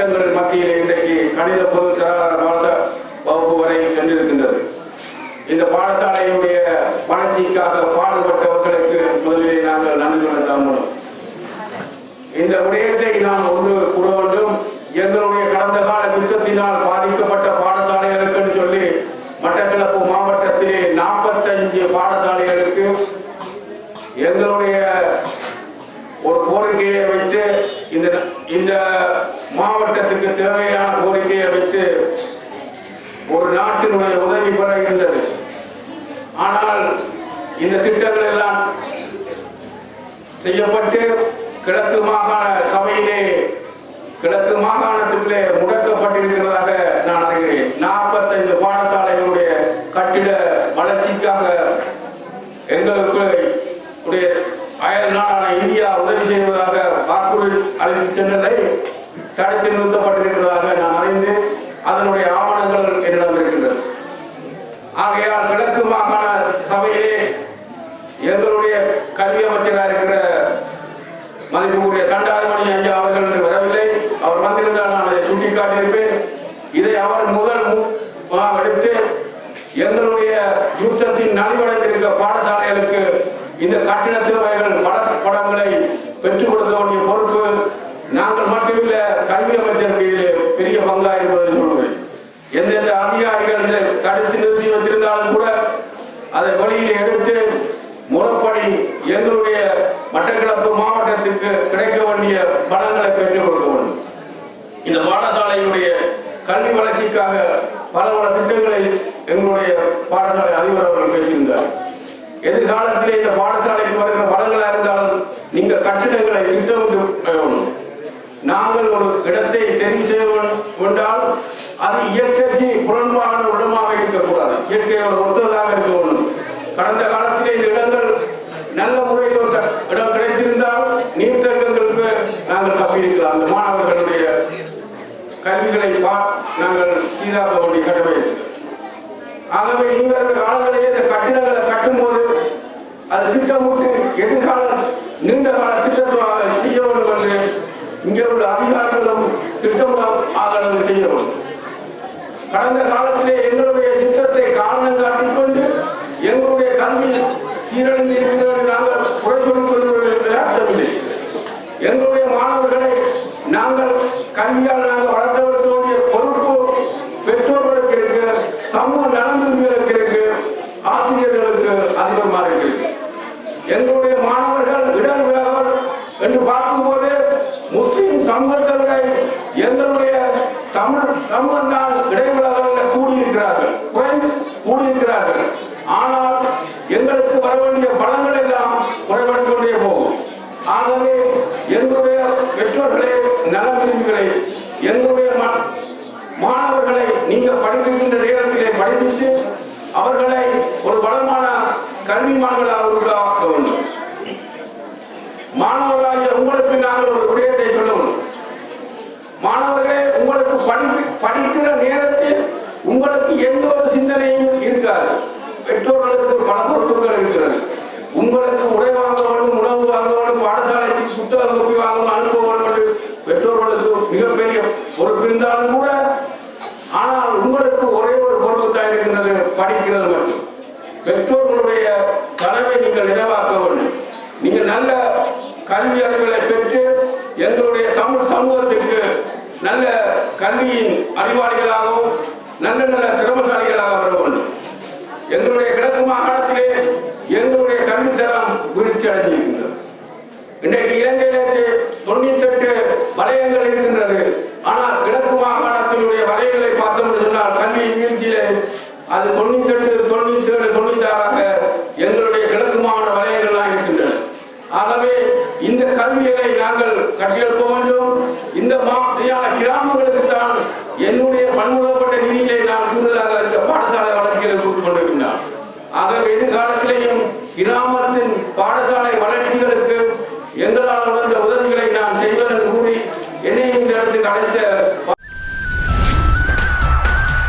திட்டங்கள் மத்தியில் இன்றைக்கு கணித பொதுத்தர வகுப்பு வரை சென்றிருக்கின்றது. இந்த பாடசாலையுடைய வளர்ச்சிக்காக பாடுபட்டவர்களுக்கு முதலிலே நாங்கள் நன்றி செலுத்த. இந்த விடயத்தை நாம் ஒன்று கூற வேண்டும். எங்களுடைய கடந்த கால யுத்தத்தினால் பாதிக்கப்பட்ட பாடசாலைகளுக்கு சொல்லி மட்டக்களப்பு மாவட்டத்திலே 45 பாடசாலைகளுக்கு எங்களுடைய ஒரு கோரிக்கையை வைத்து இந்த மாவட்டத்துக்கு தேவையான கோரிக்கையை வைத்து ஒரு நாட்டினுடைய உதவி பெற இருந்தது. ஆனால் இந்த திட்டங்கள் எல்லாம் செய்யப்பட்டு கிழக்கு மாகாண சபையிலே கிழக்கு மாகாணத்துக்குள்ளே முடக்கப்பட்டிருக்கிறதாக நான் அறிகிறேன். 45 பாடசாலைகளுடைய கட்டிட வளர்ச்சிக்காக எங்களுக்கு அயல் நாடான இந்தியா உதவி செய்வதாக வாக்குறுதி அளித்து சென்றதை தடுத்து நிறுத்தப்பட்டிருக்கிறதாக நான் அறிந்து அதனுடைய ஆவணங்கள் என்னிடம் இருக்கின்றது. ஆகையால் கிழக்கு மாகாண சபையிலே எங்களுடைய கல்வி அமைச்சராக இருக்கிற மதிப்புக்குரிய தண்டாதிமணி ஐயா அவர்கள் வரவில்லை. அவர் வந்திருந்தால் நான் அதை சுட்டிக்காட்டியிருப்பேன். இதை அவர் முதல் எடுத்து எங்களுடைய யுத்தத்தின் நலிவடைந்திருக்க பாடசாலைகளுக்கு இந்த கட்டிட தேவைகள் படங்களை பெற்றுக் கொடுக்க வேண்டிய பொறுப்பு நாங்கள் மட்டுமில்லை, கல்வி அமைச்சருக்கு பெரிய பங்காக இருப்பதை சொல்லுவேன். எந்தெந்த அதிகாரிகள் இதை தடுத்து நிறுத்தி வைத்திருந்தாலும் கூட அதை வெளியில் எடுத்து முறைப்படி எங்களுடைய மட்டக்களப்பு மாவட்டத்திற்கு கிடைக்க வேண்டிய பணங்களை பெற்றுக் கொடுக்க வேண்டும். இந்த பாடசாலையுடைய கல்வி வளர்ச்சிக்காக பல திட்டங்களை எங்களுடைய பாடசாலை அதிபர் அவர்கள் பேசியிருந்தார். எதிர்காலத்திலே இந்த பாடசாலைக்கு வருகிற பலங்களாக இருந்தாலும் நீங்கள் கட்டிடங்களை திட்டமிட்டு நாங்கள் ஒரு இடத்தை தெரிவு செய்ய வேண்டால் அது இயற்கைக்கு புறம்பான இடமாக இருக்கக்கூடாது, இயற்கையோட ஒத்ததாக இருக்க வேண்டும். கடந்த காலத்திலே இந்த இடங்கள் நல்ல முறையில் இடம் கிடைத்திருந்தால் நீர்த்தேக்கங்களுக்கு நாங்கள் தப்பியிருக்கலாம். அந்த மாணவர்களுடைய கல்விகளை நாங்கள் சீராக்க வேண்டிய கடமை. ஆகவே இனிவருகிற காலங்களிலே இந்த கட்டிடங்களை கட்டும்போது அது திட்டமிட்டு எதிர்கால நீண்ட கால திட்டமாக செய்ய வேண்டும் என்று இங்கே உள்ள அதிகாரிகளும் திட்டமாக செய்ய வேண்டும். கடந்த காலத்திலே எங்களுடைய திட்டத்தை காரணம் காட்டிக்கொண்டு எங்களுடைய கல்வி சீரழிந்து இருக்கிறது நாங்கள் குறை சொல்லிக் கொள்வதற்கு அர்த்தமில்லை. எங்களுடைய மாணவர்களை நாங்கள் கல்வியால் நாங்கள் வளர்த்தவர்களுக்கு வேண்டிய பொறுப்பு பெற்றோர்களுக்கு இருக்கு, சமூக நலன்களுக்கு இருக்கு, ஆசிரியர்களுக்கு அதிகமாக இருக்கு. எங்களுடைய மாணவர்கள் இடர் வேவர் என்று பார்க்கும்போது முஸ்லிம் சமூகத்தை விட எங்களுடைய தமிழ் சமூகம் தான் இடைவிலகல்கள் கூடியிருக்கிறார்கள், குறைந்து கூடியிருக்கிறார்கள். ஆனால் எங்களுக்கு வர வேண்டிய பலங்கள் எல்லாம் குறைபட்டு கொண்டே போகும். ஆகவே எங்களுடைய பெற்றோர்களே, நல விரும்பிகளை, எங்களுடைய மாணவர்களை நீங்கள் படிக்கின்ற நேரத்திலே படிப்பித்து அவர்களை ஒரு பலமான கல்விமான்களாக உருவாக்க வேண்டும். மாணவர்களாகிய உங்களுக்கு நாங்கள் ஒரு விடயத்தை சொல்ல வேண்டும். மாணவர்களே, உங்களுக்கு படிக்கிற நேரத்தில் உங்களுக்கு எந்த ஒரு சிந்தனையும் இருக்காது. பெற்றோர்களுக்கு பல பொறுப்புகள் இருக்கிறது. உங்களுக்கு உடை வாங்க வேண்டும், உணவு வாங்க வேண்டும், பாடசாலைக்கு புத்தகம் கொப்பி வாங்கணும், அனுப்ப வேண்டும் என்று பெற்றோர்களுக்கு மிகப்பெரிய பொறுப்பு இருந்தாலும் கூட, ஆனால் உங்களுக்கு ஒரே ஒரு பொறுப்பு தான் இருக்கின்றது, படிக்கிறது மட்டும். பெற்றோர்களுடைய கனவை நீங்கள் நினைவாக்க வேண்டும். நீங்கள் நல்ல கல்வி அறிவுகளை பெற்று எங்களுடைய தமிழ் சமூகத்திற்கு நல்ல கல்வியின் அறிவாளிகளாகவும் நல்ல நல்ல திறமசாலிகளாக வர வேண்டும். எங்களுடைய கிழக்கு மாகாணத்திலே எங்களுடைய கல்வித்தரம் வீழ்ச்சி அடைந்திருக்கின்றது. இன்றைக்கு இலங்கையிலே 98 வலயங்கள் இருக்கின்றது. ஆனால் கிழக்கு மாகாணத்தினுடைய வலயங்களை பார்த்தோம் என்று சொன்னால் கல்வி வீழ்ச்சியிலே அது 98, 97, 96 எங்களுடைய கிழக்கு மாகாண வலயங்கள்லாம் இருக்கின்றன. ஆகவே இந்த கல்வியை நாங்கள் கட்டியெழுப்ப வேண்டும். இந்த கிராமங்களுக்கு தான் என்னுடைய பன்முகப்பட்ட நிதியிலே நான் கூடுதலாக இருக்க